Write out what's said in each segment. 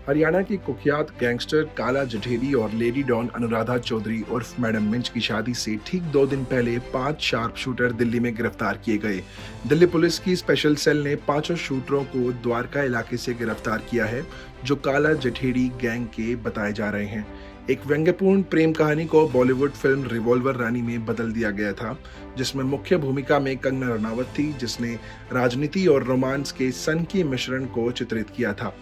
हरियाणा की कुख्यात गैंगस्टर काला जठेरी और लेडी डॉन अनुराधा चौधरी उर्फ मैडम मिंच की शादी से ठीक 2 दिन पहले 5 शार्प शूटर दिल्ली में गिरफ्तार किए गए। दिल्ली पुलिस की स्पेशल सेल ने पांचों शूटरों को द्वारका इलाके से गिरफ्तार किया है, जो काला जठेरी गैंग के बताए जा रहे हैं। एक व्यंग्यपूर्ण प्रेम कहानी को बॉलीवुड फिल्म रिवॉल्वर रानी में बदल दिया गया था, जिसमें मुख्य भूमिका में कंगना रनावत थी, जिसने राजनीति और रोमांस के सनकी मिश्रण को चित्रित किया था।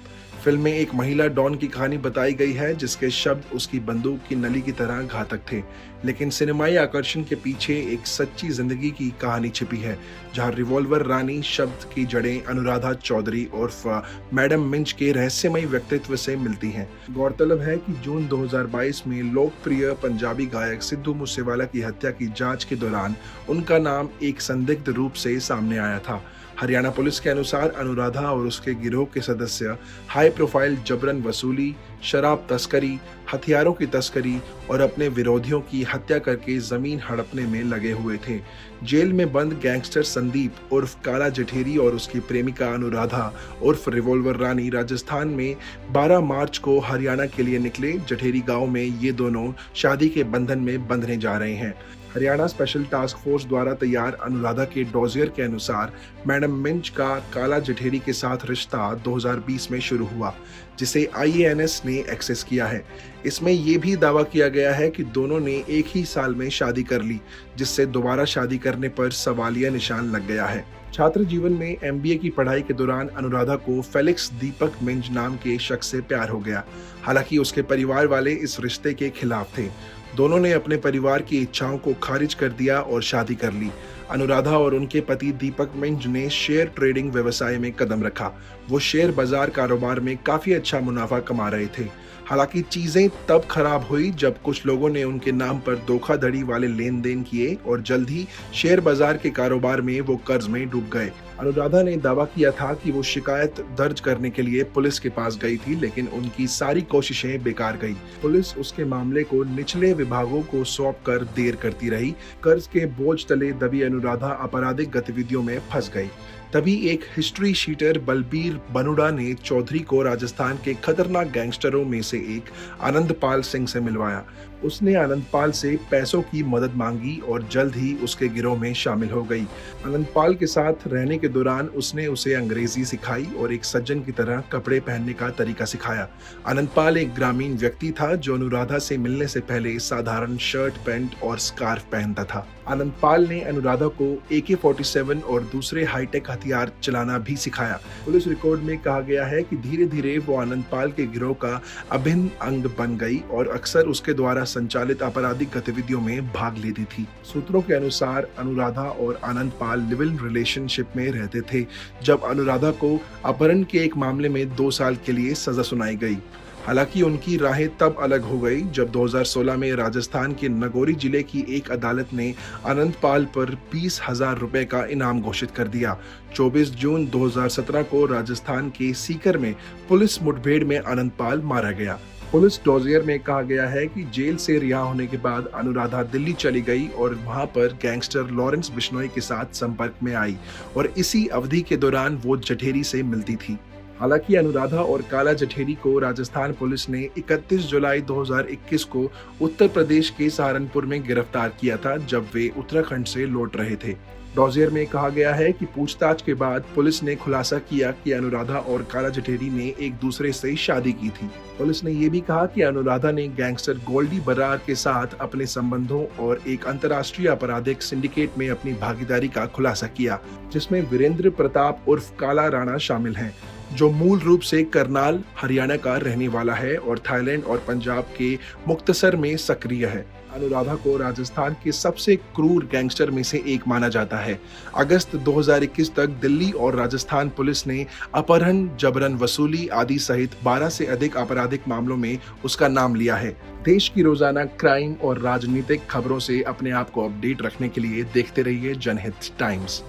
फिल्म में एक महिला डॉन की कहानी बताई गई है, जिसके शब्द उसकी बंदूक की नली की तरह घातक थे, लेकिन सिनेमाई आकर्षण के पीछे एक सच्ची जिंदगी की कहानी छिपी है, जहां रिवॉल्वर रानी शब्द की जड़ें अनुराधा चौधरी उर्फ मैडम मिंच के रहस्यमयी व्यक्तित्व से मिलती हैं। गौरतलब है कि जून 2022 में लोकप्रिय पंजाबी गायक सिद्धू मूसेवाला की हत्या की जांच के दौरान उनका नाम एक संदिग्ध रूप से सामने आया था। हरियाणा पुलिस के अनुसार अनुराधा और उसके गिरोह के सदस्य हाई प्रोफाइल जबरन वसूली, शराब तस्करी, हथियारों की तस्करी और अपने विरोधियों की हत्या करके जमीन हड़पने में लगे हुए थे। जेल में बंद गैंगस्टर संदीप उर्फ काला जठेरी और उसकी प्रेमिका अनुराधा उर्फ रिवॉल्वर रानी राजस्थान में 12 मार्च को हरियाणा के लिए निकले। जठेरी गांव में ये दोनों शादी के बंधन में बंधने जा रहे हैं। हरियाणा स्पेशल टास्क फोर्स द्वारा तैयार अनुराधा के डॉजियर के अनुसार मैडम मिंच का काला जठेरी के साथ रिश्ता 2020 में शुरू हुआ, जिसे IANS ने एक्सेस किया है। इसमें यह भी दावा किया गया है कि दोनों ने एक ही साल में शादी कर ली, जिससे दोबारा शादी करने पर सवालिया निशान लग गया है। छात्र जीवन में MBA की पढ़ाई के दौरान अनुराधा को फेलिक्स दीपक मिंज नाम के शख्स से प्यार हो गया। हालांकि उसके परिवार वाले इस रिश्ते के खिलाफ थे। दोनों ने अपने परिवार की इच्छाओं को खारिज कर दिया और शादी कर ली। अनुराधा और उनके पति दीपक मिंज ने शेयर ट्रेडिंग व्यवसाय में कदम रखा। वो शेयर बाजार कारोबार में काफी अच्छा मुनाफा कमा रहे थे। हालांकि चीजें तब खराब हुई जब कुछ लोगों ने उनके नाम पर धोखाधड़ी वाले लेन देन किए और जल्द ही शेयर बाजार के कारोबार में वो कर्ज में डूब गए। अनुराधा ने दावा किया था कि वो शिकायत दर्ज करने के लिए पुलिस के पास गई थी, लेकिन उनकी सारी कोशिशें बेकार गई। पुलिस उसके मामले को निचले विभागों को सौंपकर देर करती रही। कर्ज के बोझ तले दबी अनुराधा आपराधिक गतिविधियों में फंस गई। तभी एक हिस्ट्री शीटर बलबीर बनुड़ा ने चौधरी को राजस्थान के खतरनाक गैंगस्टरों में से एक आनंदपाल सिंह से मिलवाया। उसने आनंदपाल से पैसों की मदद मांगी और जल्द ही उसके गिरोह में शामिल हो गई। आनंदपाल के साथ रहने के दौरान उसने उसे अंग्रेजी सिखाई और एक सज्जन की तरह कपड़े पहनने का तरीका सिखाया। आनंदपाल एक ग्रामीण व्यक्ति था, जो अनुराधा से मिलने से पहले साधारण शर्ट, पैंट और स्कार्फ पहनता था। आनंदपाल ने अनुराधा को AK-47 और दूसरे हाईटेक हथियार चलाना भी सिखाया। पुलिस रिकॉर्ड में कहा गया है कि धीरे धीरे वो आनंदपाल के गिरोह का अभिन्न अंग बन गई और अक्सर उसके द्वारा संचालित आपराधिक गतिविधियों में भाग लेती थी। सूत्रों के अनुसार अनुराधा और आनंदपाल लिव इन रिलेशनशिप में रहते थे, जब अनुराधा को अपहरण के एक मामले में 2 साल के लिए सजा सुनाई गई। हालांकि उनकी राहें तब अलग हो गई जब 2016 में राजस्थान के नगौरी जिले की एक अदालत ने आनंदपाल पर 20,000 रुपए का इनाम घोषित कर दिया। 24 जून 2017 को राजस्थान के सीकर में पुलिस मुठभेड़ में आनंदपाल मारा गया। पुलिस डॉजियर में कहा गया है कि जेल से रिहा होने के बाद अनुराधा दिल्ली चली गई और वहां पर गैंगस्टर लॉरेंस बिश्नोई के साथ संपर्क में आई और इसी अवधि के दौरान वो जठेरी से मिलती थी। हालांकि अनुराधा और काला जठेरी को राजस्थान पुलिस ने 31 जुलाई 2021 को उत्तर प्रदेश के सहारनपुर में गिरफ्तार किया था, जब वे उत्तराखंड से लौट रहे थे। डॉजियर में कहा गया है कि पूछताछ के बाद पुलिस ने खुलासा किया कि अनुराधा और काला जठेरी ने एक दूसरे से शादी की थी। पुलिस ने यह भी कहा कि अनुराधा ने गैंगस्टर गोल्डी बरार के साथ अपने संबंधों और एक अंतर्राष्ट्रीय आपराधिक सिंडिकेट में अपनी भागीदारी का खुलासा किया, जिसमें वीरेंद्र प्रताप उर्फ काला राणा शामिल हैं, जो मूल रूप से करनाल, हरियाणा का रहने वाला है और थाईलैंड और पंजाब के मुक्तसर में सक्रिय है। अनुराधा को राजस्थान के सबसे क्रूर गैंगस्टर में से एक माना जाता है। अगस्त 2021 तक दिल्ली और राजस्थान पुलिस ने अपहरण, जबरन वसूली आदि सहित 12 से अधिक आपराधिक मामलों में उसका नाम लिया है। देश की रोजाना क्राइम और राजनीतिक खबरों से अपने आप को अपडेट रखने के लिए देखते रहिए जनहित टाइम्स।